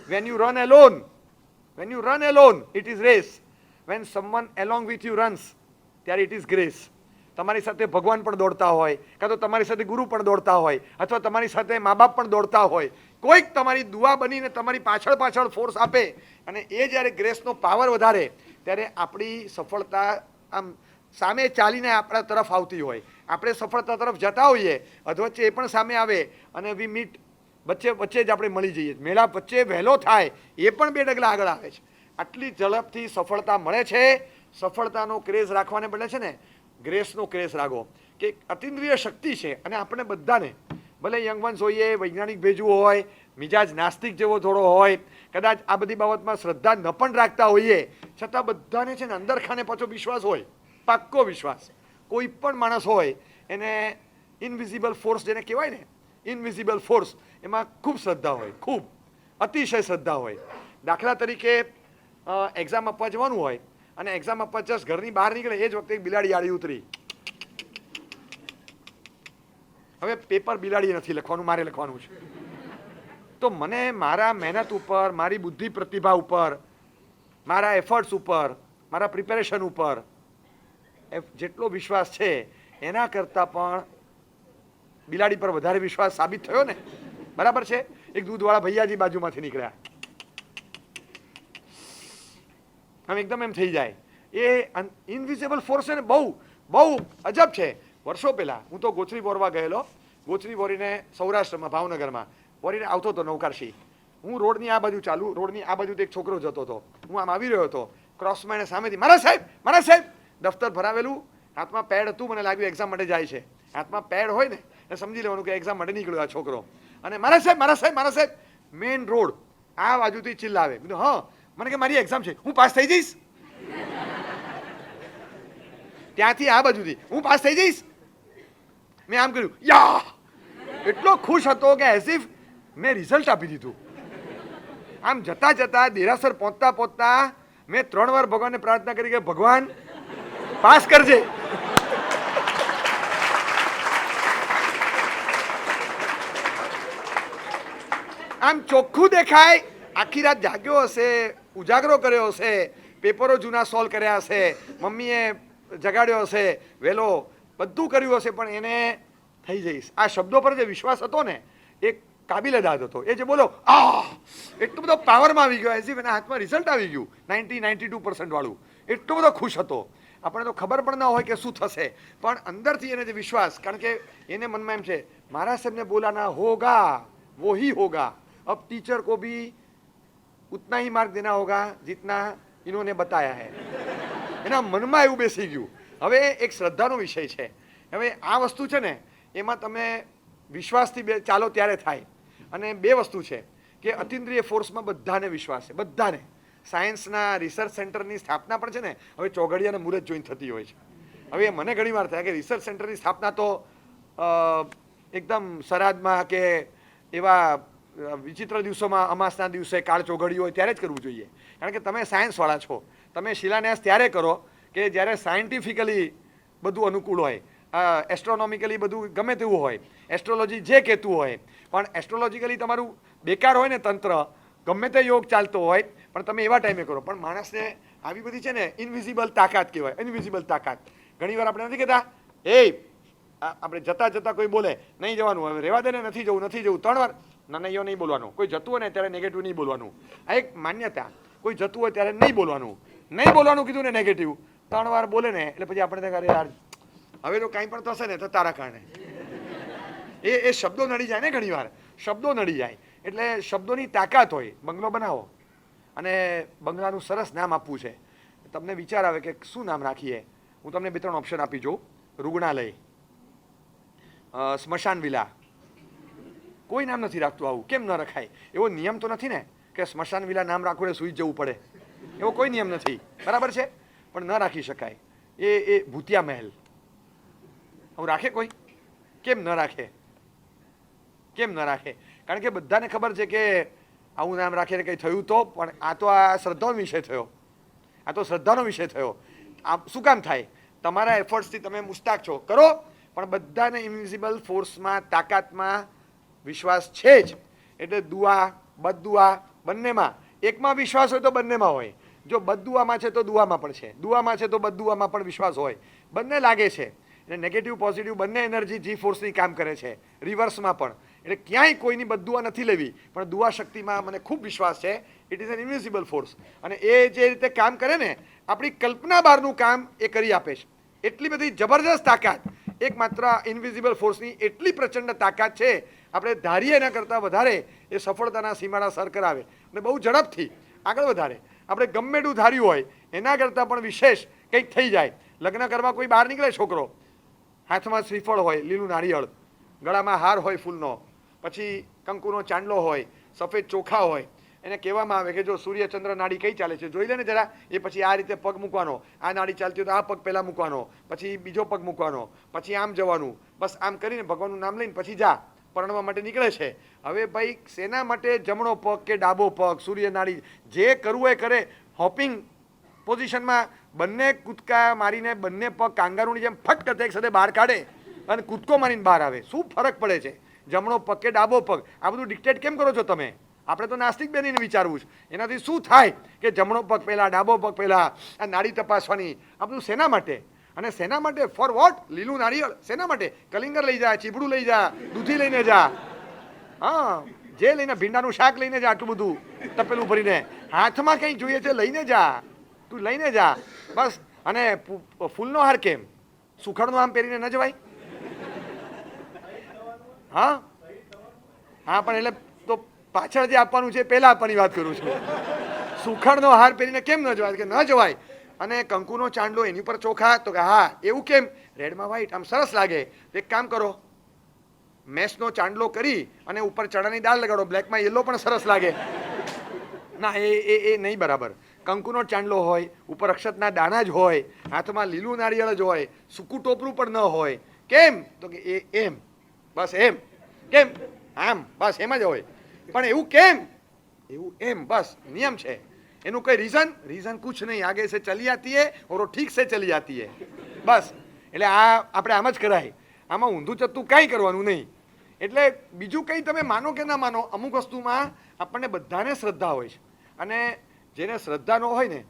when you run alone it is race. when someone along with you runs, ત્યારે it is grace. તમારી સાથે ભગવાન પણ દોડતા હોય, કાં તો તમારી સાથે ગુરુ પણ દોડતા હોય, અથવા તમારી સાથે મા બાપ પણ દોડતા હોય. કોઈક તમારી દુઆ બનીને તમારી પાછળ ફોર્સ આપે, અને એ જ્યારે ગ્રેસનો પાવર વધારે ત્યારે આપણી સફળતા આમ સામે ચાલીને આપણા તરફ આવતી હોય. આપણે સફળતા તરફ જતા હોઈએ, અધવચ્ચે એ પણ સામે આવે અને વી મીટ, વચ્ચે જ આપણે મળી જઈએ. મેળાપ વચ્ચે વહેલો થાય એ પણ 2 ડગલા આગળ આવે છે. આટલી ઝડપથી સફળતા મળે છે. સફળતાનો ક્રેઝ રાખવાને બદલે છે ને ગ્રેસનો ક્રેઝ રાખો કે અતિન્દ્રિય શક્તિ છે. અને આપણે બધાને, ભલે યંગ વન્સ હોઈએ, વૈજ્ઞાનિક ભેજવું હોય, મિજાજ નાસ્તિક જેવો થોડો હોય, કદાચ આ બધી બાબતમાં શ્રદ્ધા ન પણ રાખતા હોઈએ, છતાં બધાને છે ને અંદર ખાને પાછો વિશ્વાસ હોય, પાક્કો વિશ્વાસ. કોઈ પણ માણસ હોય એને ઇનવિઝિબલ ફોર્સ જેને કહેવાય ને, ઇનવિઝિબલ ફોર્સ, એમાં ખૂબ શ્રદ્ધા હોય, ખૂબ અતિશય શ્રદ્ધા હોય. દાખલા તરીકે એક્ઝામ આપવા જવાનું હોય અને એક્ઝામ આપવા જસ્ટ ઘરની બહાર નીકળે એ જ વખતે એક બિલાડી આડી ઉતરી. હવે પેપર બિલાડીએ નથી લખવાનું, મારે લખવાનું છે. તો મને મારા મહેનત ઉપર, મારી બુદ્ધિ પ્રતિભા ઉપર, મારા એફર્ટ્સ ઉપર, મારા પ્રિપેરેશન ઉપર જેટલો વિશ્વાસ છે એના કરતાં પણ બિલાડી પર વધારે વિશ્વાસ સાબિત થયો ને. બરાબર છે. એક દૂધવાળા ભૈયાજી બાજુમાંથી નીકળ્યા, આમ એકદમ એમ થઈ જાય. એ ઇનવિઝિબલ ફોર્સ છે ને, બહુ બહુ અજબ છે. વર્ષો પહેલાં હું તો ગોચરી બોરવા ગયેલો. ગોચરી બોરીને સૌરાષ્ટ્રમાં, ભાવનગરમાં બોરીને આવતો હતો નૌકારશી. હું રોડની આ બાજુ ચાલુ, રોડની આ બાજુથી એક છોકરો જતો હતો. હું આમ આવી રહ્યો હતો, ક્રોસમાં એને સામેથી મારા સાહેબ દફતર ભરાવેલું, હાથમાં પેડ હતું. મને લાગ્યું એક્ઝામ માટે જાય છે. હાથમાં પેડ હોય ને એ સમજી લેવાનું કે એક્ઝામ માટે નીકળ્યો આ છોકરો. અને મારા સાહેબ મેઇન રોડ આ બાજુથી ચિલ્લાવે. હા, મને કે મારી એક્ઝામ છે, હું પાસ થઈ જઈશ. ત્યાંથી આ બાજુથી હું પાસ થઈ જઈશ. મેં આમ કર્યું, યા, એટલો ખુશ હતો કે એઝ ઇફ મેં રિઝલ્ટ આપી દીધું. આમ જતા જતા દેરાસર પહોંચતા મેં 3 વાર ભગવાનને પ્રાર્થના કરી કે ભગવાન પાસ કરજે. આમ ચોખ્ખું દેખાય, આખી રાત જાગ્યો હશે, ઉજાગરો કર્યો હશે, પેપરો જૂના સોલ્વ કર્યા હશે, મમ્મીએ જગાડ્યો હશે, વહેલો બધું કર્યું હશે, પણ એને થઈ જઈશ. આ શબ્દો પર જે વિશ્વાસ હતો ને એ કાબિલે દાદ હતો. એ જે બોલો એટલો બધો પાવરમાં આવી ગયો, એઝ ઇફ એના હાથમાં રિઝલ્ટ આવી ગયું 92% વાળું. એટલો બધો ખુશ હતો. આપણે તો ખબર પણ ના હોય કે શું થશે, પણ અંદરથી એને જે વિશ્વાસ, કારણ કે એને મનમાં એમ છે મારા સાહેબને બોલાના હોગા वो ही होगा, अब टीचर को भी उतना ही मार्क देना होगा जितना इन्होंने बताया है. એના મનમાં એવું બેસી ગયું. હવે એક શ્રદ્ધાનો વિષય છે. હવે આ વસ્તુ છે ને એમાં તમે વિશ્વાસથી ચાલો ત્યારે થાય. અને 2 વસ્તુ છે કે અતિન્દ્રિય ફોર્સમાં બધાને વિશ્વાસ છે, બધાને. સાયન્સના રિસર્ચ સેન્ટરની સ્થાપના પણ છે ને હવે ચોઘડિયાને મુહૂર્ત જોઈને થતી હોય છે. હવે મને ઘણી વાર થાય કે રિસર્ચ સેન્ટરની સ્થાપના તો એકદમ સરાદમાં કે એવા વિચિત્ર દિવસોમાં, અમાસના દિવસે કાળ ચોઘડિયું હોય ત્યારે જ કરવું જોઈએ. કારણ કે તમે સાયન્સવાળા છો. તમે શિલાન્યાસ ત્યારે કરો કે જ્યારે સાયન્ટિફિકલી બધું અનુકૂળ હોય, એસ્ટ્રોનોમિકલી બધું ગમે તેવું હોય, એસ્ટ્રોલોજી જે કહેતું હોય. પણ એસ્ટ્રોલોજીકલી તમારું બેકાર હોય ને તંત્ર, ગમે તે યોગ ચાલતો હોય, પણ તમે એવા ટાઈમે કરો. પણ માણસને આવી બધી છે ને ઇનવિઝિબલ તાકાત કહેવાય, ઇનવિઝિબલ તાકાત. ઘણીવાર આપણે નથી કહેતા, આપણે જતા કોઈ બોલે નહીં જવાનું, હવે રહેવા દે ને, નથી જવું 3 વાર નાનૈયો નહીં બોલવાનું. કોઈ જતું હોય ને ત્યારે નેગેટિવ નહીં બોલવાનું. આ એક માન્યતા. કોઈ જતું હોય ત્યારે નહીં બોલવાનું કીધું ને નેગેટિવ 3 વાર બોલે ને એટલે પછી આપણે અરે યાર હવે તો કાંઈ પણ થશે ને તો તારા કારણે. એ શબ્દો નડી જાય ને, ઘણી વાર શબ્દો નડી જાય. એટલે શબ્દોની તાકાત હોય. બંગલો બનાવો અને બંગલાનું સરસ નામ આપવું છે. તમને વિચાર આવે કે શું નામ રાખીએ. હું તમને 2-3 ઓપ્શન આપી જોઉં. રૂગણાલય, સ્મશાન વિલા. કોઈ નામ નથી રાખતું આવું. કેમ ન રખાય? એવો નિયમ તો નથી ને કે સ્મશાન વિલા નામ રાખવું ને સુઈ જવું પડે. એવો કોઈ નિયમ નથી. બરાબર છે, પણ ન રાખી શકાય. એ ભૂતિયા મહેલ આવું રાખે કોઈ? કેમ ન રાખે? કારણ કે બધાને ખબર છે કે આવું નામ રાખીને કંઈ થયું તો, પણ આ શ્રદ્ધાનો વિષય થયો. આ શું કામ થાય? તમારા એફર્ટ્સથી તમે મુસ્તાક છો, કરો, પણ બધાને ઇનવિઝિબલ ફોર્સમાં, તાકાતમાં વિશ્વાસ છે જ. એટલે દુઆ, બદદુઆ બંનેમાં. એકમાં વિશ્વાસ હોય તો બંનેમાં હોય. જો બદદુઆમાં છે તો દુઆમાં પણ છે, દુઆમાં છે તો બદદુઆમાં પણ વિશ્વાસ હોય. બંને લાગે છે. એટલે નેગેટિવ પોઝિટિવ બંને એનર્જી જી ફોર્સની કામ કરે છે, રિવર્સમાં પણ. એટલે ક્યાંય કોઈની બદદુઆ નથી લેવી, પણ દુઆ શક્તિમાં મને ખૂબ વિશ્વાસ છે. It is an invisible force. અને એ જે રીતે કામ કરે ને, આપણી કલ્પના બહારનું કામ એ કરી આપે છે. એટલી બધી જબરજસ્ત તાકાત એકમાત્ર ઇનવિઝિબલ ફોર્સની એટલી પ્રચંડ તાકાત છે. આપણે ધારીએ એના કરતાં વધારે એ સફળતાના સીમાડા સર કરાવે અને બહુ ઝડપથી આગળ વધારે. આપણે ગમે એટલું ધાર્યું હોય એના કરતાં પણ વિશેષ કંઈક થઈ જાય. લગ્ન કરવા કોઈ બહાર નીકળે છોકરો, હાથમાં શ્રીફળ હોય, લીલું નારિયેળ, ગળામાં હાર હોય ફૂલનો, પછી કંકુનો ચાંદલો હોય, સફેદ ચોખા હોય, એને કહેવામાં આવે કે જો સૂર્ય ચંદ્ર નાડી કઈ ચાલે છે જોઈ લે ને જરા, એ પછી આ રીતે પગ મૂકવાનો, આ નાડી ચાલતી હોય તો આ પગ પહેલાં મૂકવાનો, પછી બીજો પગ મૂકવાનો, પછી આમ જવાનું, બસ આમ કરીને ભગવાનનું નામ લઈને પછી જા પરણવા માટે નીકળે છે. હવે ભાઈ શેના માટે જમણો પગ કે ડાબો પગ, સૂર્ય નાડી જે કરવું એ કરે, હોપિંગ પોઝિશનમાં બંને કૂદકા મારીને બંને પગ કાંગારૂની જેમ ફટ કરતા એક સાથે બહાર કાઢે અને કૂદકો મારીને બહાર આવે, શું ફરક પડે છે જમણો પગ કે ડાબો પગ? આ બધું ડિક્ટેટ કેમ કરો છો તમે? આપણે તો નાસ્તિક બનીને વિચારવું છે. એનાથી શું થાય કે જમણો પગ પહેલાં, ડાબો પગ પહેલાં, આ નાડી તપાસવાની, આ બધું શેના માટે? અને શેના માટે? For what? લીલું નારિયેળ શેના માટે? કલિંગર લઈ જા, ચીબડું લઈ જા, દૂધી લઈને જા, હા જે લઈને, ભીંડાનું શાક લઈને જા, આટલું બધું તપેલું ભરીને, હાથમાં કંઈ જોઈએ છે લઈને જા, તું લઈને જા બસ. અને ફૂલનો હાર કેમ? સુખડનો આમ પહેરીને ન જવાય? હા હા, પણ એટલે તો પાછળ જે આપવાનું છે પહેલાં આપવાની વાત કરું છું. સુખડનો હાર પહેરીને કેમ ન જવાય? કે ન જવાય. અને કંકુનો ચાંદલો એની પર ચોખા, તો કે હા એવું કેમ? રેડમાં વ્હાઈટ આમ સરસ લાગે. એક કામ કરો, મેસનો ચાંદલો કરી અને ઉપર ચણાની દાળ લગાડો, બ્લેકમાં યલો પણ સરસ લાગે. ના, એ નહીં બરાબર. કંકુનો ચાંદલો હોય, ઉપર અક્ષતના દાણા જ હોય, હાથમાં લીલું નારિયેળ જ હોય, સૂકું ટોપરું પણ ન હોય. કેમ? તો કે એ એમ, બસ એમ. કેમ? આમ, બસ એમ જ હોય. પણ એવું કેમ? એવું એમ, બસ નિયમ છે. એનું કોઈ રીઝન કુછ નહીં, આગે સે ચલી આતી હે ઓર ઠીક સે ચલી આતી હે, બસ. એટલે આ આપણે આમ જ કરાય, આમાં ઊંધું ચત્તું કાંઈ કરવાનું નહીં. એટલે બીજું કંઈ તમે માનો કે ના માનો, અમુક વસ્તુમાં આપણને બધાને શ્રદ્ધા હોય છે, અને જેને શ્રદ્ધા ન હોય ને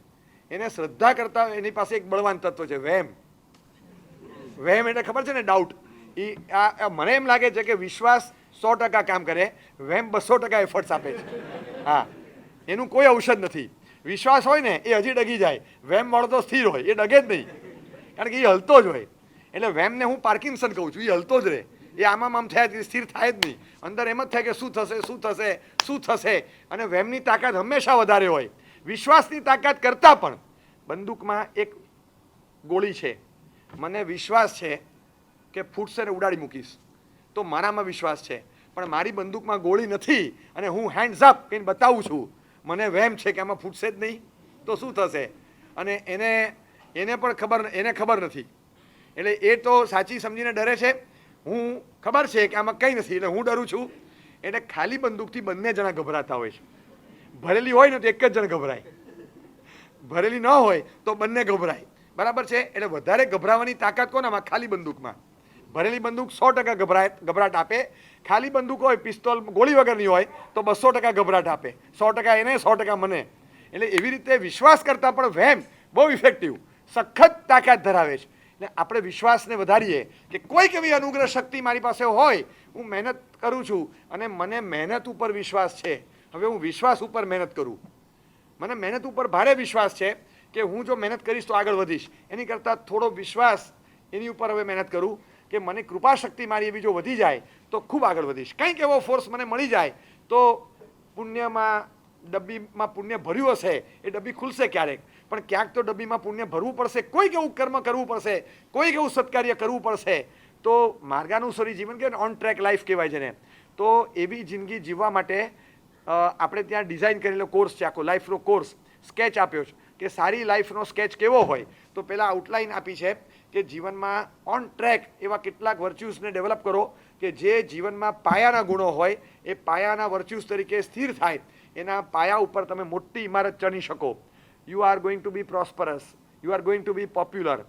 એને શ્રદ્ધા કરતા એની પાસે એક બળવાન તત્વ છે, વહેમ. વહેમ એટલે ખબર છે ને, ડાઉટ. એ મને એમ લાગે છે કે વિશ્વાસ 100% કામ કરે, વહેમ 200% એફર્ટ્સ આપે છે. હા, એનું કોઈ ઔષધ નથી. વિશ્વાસ હોય ને એ હજી ડગી જાય, વહેમ વાળો તો સ્થિર હોય, એ ડગે જ નહીં, કારણ કે એ હલતો જ હોય. એટલે વહેમને હું પાર્કિન્સન કહું છું, એ હલતો જ રહે, એ આમાં આમ થયા સ્થિર થાય જ નહીં. અંદર એમ જ થાય કે શું થશે, શું થશે, શું થશે. અને વહેમની તાકાત હંમેશા વધારે હોય વિશ્વાસની તાકાત કરતાં. પણ બંદૂકમાં એક ગોળી છે, મને વિશ્વાસ છે કે ફૂટશે ને ઉડાડી મૂકીશ, તો મારામાં વિશ્વાસ છે. પણ મારી બંદૂકમાં ગોળી નથી અને હું હેન્ડ્સ અપ કહીને બતાવું છું, મને વહેમ છે કે આમાં ફૂટશે જ નહીં તો શું થશે. અને એને પણ ખબર નથી. એટલે એ તો સાચી સમજીને ડરે છે, હું ખબર છે કે આમાં કંઈ નથી, એટલે હું ડરું છું. એટલે ખાલી બંદૂકથી બંને જણા ગભરાતા હોય છે. ભરેલી હોય ને તો એક જ જણ ગભરાય, ભરેલી ન હોય તો બંને ગભરાય, બરાબર છે. એટલે વધારે ગભરાવાની તાકાત કોનામાં? ખાલી બંદૂકમાં. ભરેલી બંદૂક 100% ગભરાટ આપે, ખાલી બંદૂક હોય, પિસ્તોલ ગોળી વગરની હોય તો 200% ગભરાટ આપે, 100% એને, 100% મને. એટલે એવી રીતે વિશ્વાસ કરતાં પણ વહેમ બહુ ઇફેક્ટિવ, સખત તાકાત ધરાવે છે. એટલે આપણે વિશ્વાસને વધારીએ કે કોઈક એવી અનુગ્રહ શક્તિ મારી પાસે હોય, હું મહેનત કરું છું અને મને મહેનત ઉપર વિશ્વાસ છે, હવે હું વિશ્વાસ ઉપર મહેનત કરું. મને મહેનત ઉપર ભારે વિશ્વાસ છે કે હું જો મહેનત કરીશ તો આગળ વધીશ, એની કરતાં થોડો વિશ્વાસ એની ઉપર હવે મહેનત કરું કે મને કૃપા શક્તિ મારી એવી જો વધી જાય તો ખૂબ આગળ વધીશ. કંઈક એવો ફોર્સ મને મળી જાય તો પુણ્યમાં, ડબ્બીમાં પુણ્ય ભર્યું હશે, એ ડબ્બી ખુલશે ક્યારેક, પણ ક્યાંક તો ડબ્બીમાં પુણ્ય ભરવું પડશે, કોઈક એવું કર્મ કરવું પડશે, કોઈક એવું સત્કાર્ય કરવું પડશે. તો માર્ગાનુસરી જીવન કહેવાય ને, ઓન ટ્રેક લાઈફ કહેવાય છે ને, તો એવી જિંદગી જીવવા માટે આપણે ત્યાં ડિઝાઇન કરેલો કોર્સ છે, આખો લાઈફનો કોર્સ, સ્કેચ આપ્યો છે કે સારી લાઈફનો સ્કેચ કેવો હોય. તો પહેલાં આઉટલાઇન આપી છે કે જીવનમાં ઓન ટ્રેક એવા કેટલાક વર્ચ્યુસને ડેવલપ કરો કે જે જીવનમાં પાયાના ગુણો હોય, એ પાયાના વર્ચ્યુસ તરીકે સ્થિર થાય, એના પાયા ઉપર તમે મોટી ઇમારત ચણી શકો. You are going to be prosperous, you are going to be popular,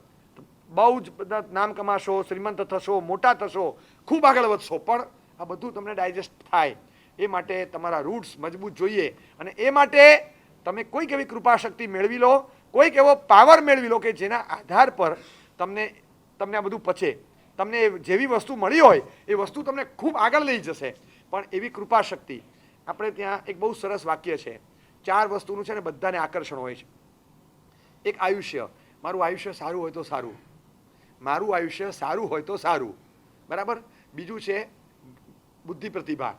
બહુ જ બધા નામ કમાશો, શ્રીમંત થશો, મોટા થશો, ખૂબ આગળ વધશો. પણ આ બધું તમને ડાયજેસ્ટ થાય એ માટે તમારા રૂટ્સ મજબૂત જોઈએ. અને એ માટે તમે કોઈક એવી કૃપા શક્તિ મેળવી લો, કોઈક એવો પાવર મેળવી લો કે જેના આધાર પર તમને આ બધું પચે. તમને જેવી વસ્તુ મળી હોય એ વસ્તુ તમને ખૂબ આગળ લઈ જશે. પણ એવી કૃપા શક્તિ, આપણે ત્યાં એક બહુ સરસ વાક્ય છે, 4 વસ્તુનું છે ને બધાને આકર્ષણ હોય છે. એક આયુષ્ય, મારું આયુષ્ય સારું હોય તો સારું, મારું આયુષ્ય સારું હોય તો સારું, બરાબર. બીજું છે બુદ્ધિ પ્રતિભા,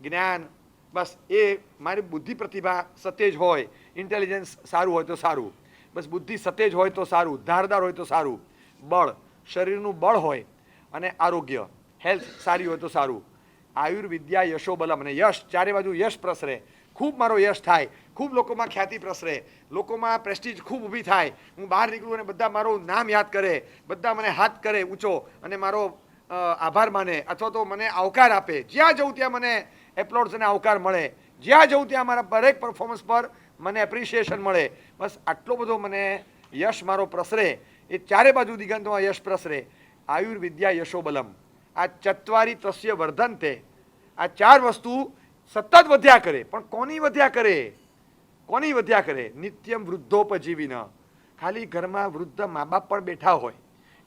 જ્ઞાન, બસ એ મારી બુદ્ધિ પ્રતિભા સતેજ હોય, ઇન્ટેલિજન્સ સારું હોય તો સારું, બસ બુદ્ધિ સતેજ હોય તો સારું, ધારદાર હોય તો સારું, બળ, શરીરનું બળ હોય અને આરોગ્ય, હેલ્થ સારી હોય તો સારું. આયુર્વિદ્યા યશોબલમ, અને યશ, ચારે બાજુ યશ પ્રસરે ખૂબ મારો યશ થાય, ખૂબ લોકોમાં ખ્યાતિ પ્રસરે, લોકોમાં પ્રેસ્ટીજ ખૂબ ઊભી થાય, હું બહાર નીકળું અને બધા મારું નામ યાદ કરે, બધા મને હાથ કરે ઊંચો અને મારો આભાર માને અથવા તો મને આવકાર આપે, જ્યાં જઉં ત્યાં મને એપ્લોડ્સ અને આવકાર મળે, જ્યાં જઉં ત્યાં મારા દરેક પરફોર્મન્સ પર મને એપ્રિસિએશન મળે, બસ આટલો બધો મને યશ મારો પ્રસરે, એ ચારે બાજુ દિગંતમાં યશ પ્રસરે. આયુર્વિદ્યા યશોબલમ, આ ચત્વારી તસ્ય વર્ધંતે, આ ચાર વસ્તુ સતત વધ્યા કરે. પણ કોની વધ્યા કરે? કોની વધ્યા કરે? નિત્યમ વૃદ્ધોપજીવી ન, ખાલી ઘરમાં વૃદ્ધ મા બાપ પણ બેઠા હોય,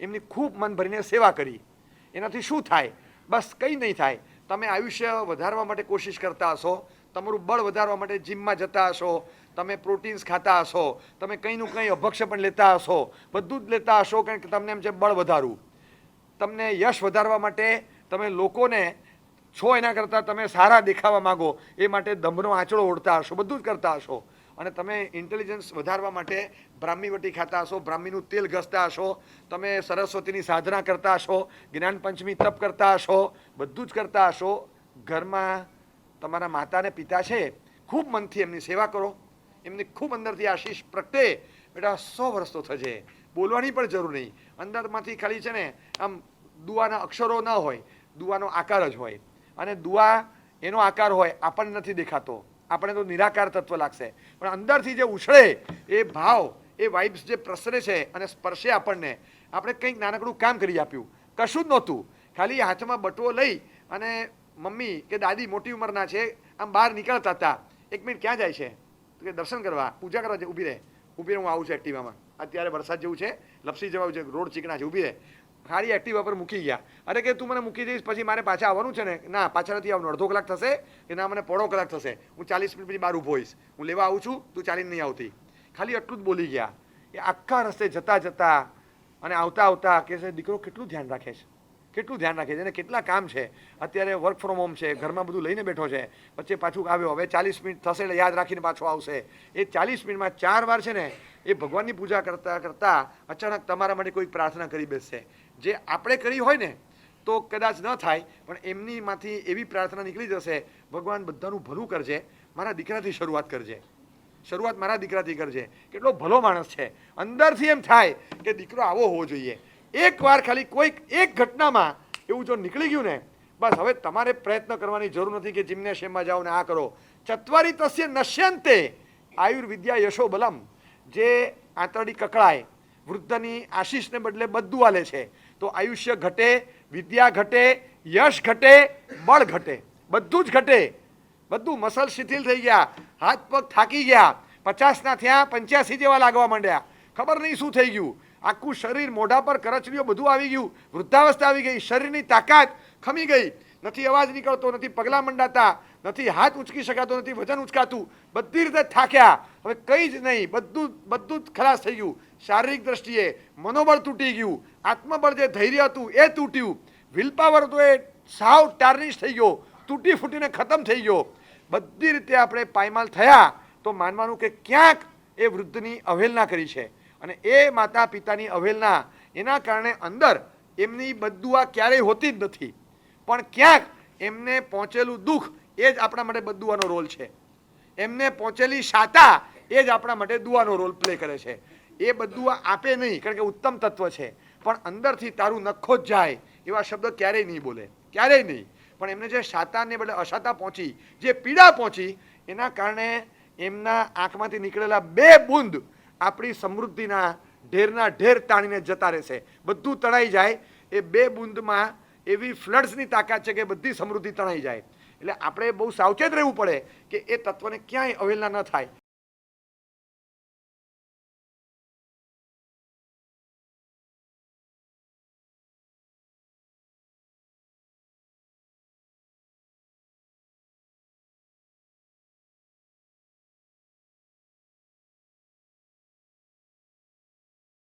એમની ખૂબ મન ભરીને સેવા કરી, એનાથી શું થાય? બસ કંઈ નહીં થાય. તમે આયુષ્ય વધારવા માટે કોશિશ કરતા હશો, તમારું બળ વધારવા માટે જીમમાં જતા હશો, તમે પ્રોટીન્સ ખાતા હશો, તમે કંઈનું કંઈ અભક્ષ્ય પણ લેતા હશો, બધું જ લેતા હશો કારણ કે તમને એમ છે બળ વધારવું. તમને યશ વધારવા માટે તમે લોકોને છો એના કરતાં તમે સારા દેખાવા માગો એ માટે દંભનો આંચળો ઓઢતા હશો, બધું જ કરતા હશો. અને તમે ઇન્ટેલિજન્સ વધારવા માટે બ્રાહ્મીવટી ખાતા હશો, બ્રાહ્મીનું તેલ ઘસતા હશો, તમે સરસ્વતીની સાધના કરતા હશો, જ્ઞાન પંચમી તપ કરતા હશો, બધું જ કરતા હશો. ઘરમાં તમારા માતા અને પિતા છે, ખૂબ મનથી એમની સેવા કરો, એમની ખૂબ અંદરથી આશીષ પ્રગટે. બેટા 100 વર્ષ તો થશે, બોલવાની પણ જરૂર નહીં, અંદરમાંથી ખાલી છે ને આમ દુઆના અક્ષરો ન હોય, દુઆનો આકાર જ હોય. અને દુઆ એનો આકાર હોય આપણને નથી દેખાતો, આપણે તો નિરાકાર તત્વ લાગશે, પણ અંદરથી જે ઉછળે એ ભાવ, એ વાઇબ્સ જે પ્રસરે છે અને સ્પર્શે આપણને. આપણે કંઈક નાનકડું કામ કરી આપ્યું, કશું જ નહોતું, ખાલી હાથમાં બટવો લઈ અને મમ્મી કે દાદી મોટી ઉંમરના છે આમ બહાર નીકળતા હતા, 1 મિનિટ ક્યાં જાય છે? તો કે દર્શન કરવા, પૂજા કરવા છે, ઊભી રહે, હું આવું છું એક્ટિવામાં, અત્યારે વરસાદ જેવું છે, લપસી જવાનું છે, રોડ ચીકણા છે, ઊભી રહે. ખાલી એક્ટિવા પર મૂકી ગયા. અરે કે તું મને મૂકી દઈશ પછી મારે પાછા આવવાનું છે ને? ના, પાછા નથી આવવાનું, અડધો કલાક થશે કે ના મને પોણો કલાક થશે, હું 40 મિનિટ પછી બહાર ઊભો હોઈશ, હું લેવા આવું છું, તું ચાલીને નહીં આવતી. ખાલી એટલું જ બોલી ગયા. એ આખા રસ્તે જતા જતા અને આવતા આવતા કે છે દીકરો કેટલું ધ્યાન રાખે છે, કેટલું ધ્યાન રાખે છે, એને કેટલા કામ છે, અત્યારે વર્ક ફ્રોમ હોમ છે, ઘરમાં બધું લઈને બેઠો છે, વચ્ચે પાછું આવ્યો, હવે 40 મિનિટ થશે એટલે યાદ રાખીને પાછો આવશે. એ 40 મિનિટમાં 4 વાર છે ને એ ભગવાનની પૂજા કરતાં કરતાં અચાનક તમારા માટે કોઈ પ્રાર્થના કરી બેસશે, જે આપણે કરી હોય ને તો કદાચ ન થાય, પણ એમનીમાંથી એવી પ્રાર્થના નીકળી જશે, ભગવાન બધાનું ભલું કરજે, મારા દીકરાથી શરૂઆત કરજે, શરૂઆત મારા દીકરાથી કરજે, કેટલો ભલો માણસ છે. અંદરથી એમ થાય કે દીકરો આવો હોવો જોઈએ. એકવાર ખાલી કોઈક એક ઘટનામાં એવું જો નીકળી ગયું ને, બસ હવે તમારે પ્રયત્ન કરવાની જરૂર નથી કે જિમ્નેશિયમમાં જાઓ ને આ કરો. ચત્વારી તસ્ય નશ્યંતે, આયુર્વિદ્યા યશોબલમ, જે આંતરડી કકળાય, વૃદ્ધની આશીષને બદલે બધું આલે છે, તો આયુષ્ય ઘટે, વિદ્યા ઘટે, યશ ઘટે, બળ ઘટે, બધું જ ઘટે. બધું મસલ શિથિલ થઈ ગયા, હાથ પગ થાકી ગયા, 50ના થયા 85 જેવા લાગવા માંડ્યા, ખબર નહીં શું થઈ ગયું, આખું શરીર મોઢા પર કરચલીઓ બધું આવી ગયું, વૃદ્ધાવસ્થા આવી ગઈ, શરીરની તાકાત ખમી ગઈ, નથી અવાજ નીકળતો, નથી પગલાં મંડાતા, નથી હાથ ઉંચકી શકાતો, નથી વજન ઉંચકાતું, બધી રીતે થાક્યા, હવે કંઈ જ નહીં, બધું જ ખલાસ થઈ ગયું. શારીરિક દ્રષ્ટિએ મનોબળ તૂટી ગયું, આત્મબળ જે ધૈર્ય હતું એ તૂટ્યું, વિલપાવર હતો એ સાવ ટાર્નિશ થઈ ગયો, તૂટી ફૂટીને ખતમ થઈ ગયો. બધી રીતે આપણે પાયમાલ થયા તો માનવાનું કે ક્યાંક એ વૃદ્ધની અવહેલના કરી છે, અને એ માતા પિતાની અવહેલના એના કારણે અંદર એમની બદદુઆ ક્યારેય હોતી જ નથી, પણ ક્યાંક એમને પહોંચેલું દુઃખ એ જ આપણા માટે બદદુઆનો રોલ છે, એમને પહોંચેલી શાતા એ જ આપણા માટે દુઆનો રોલ પ્લે કરે છે. એ બદદુઆ આપે નહીં કારણ કે ઉત્તમ તત્વ છે, પણ અંદરથી તારું નખો જ જાય એવા શબ્દ ક્યારેય નહીં બોલે, ક્યારેય નહીં. પણ એમને જે શાતાને બદલે અશાતા પહોંચી, જે પીડા પહોંચી, એના કારણે એમના આંખમાંથી નીકળેલા 2 બૂંદ આપણી સમૃદ્ધિના ઢેરના ઢેર તાણીને જતા રહેશે, બધું તણાઈ જાય. એ 2 બૂંદમાં એવી ફ્લડ્સની તાકાત છે કે બધી સમૃદ્ધિ તણાઈ જાય. એટલે આપણે બહુ સાવચેત રહેવું પડે કે એ તત્વને ક્યાંય અવહેલના ન થાય.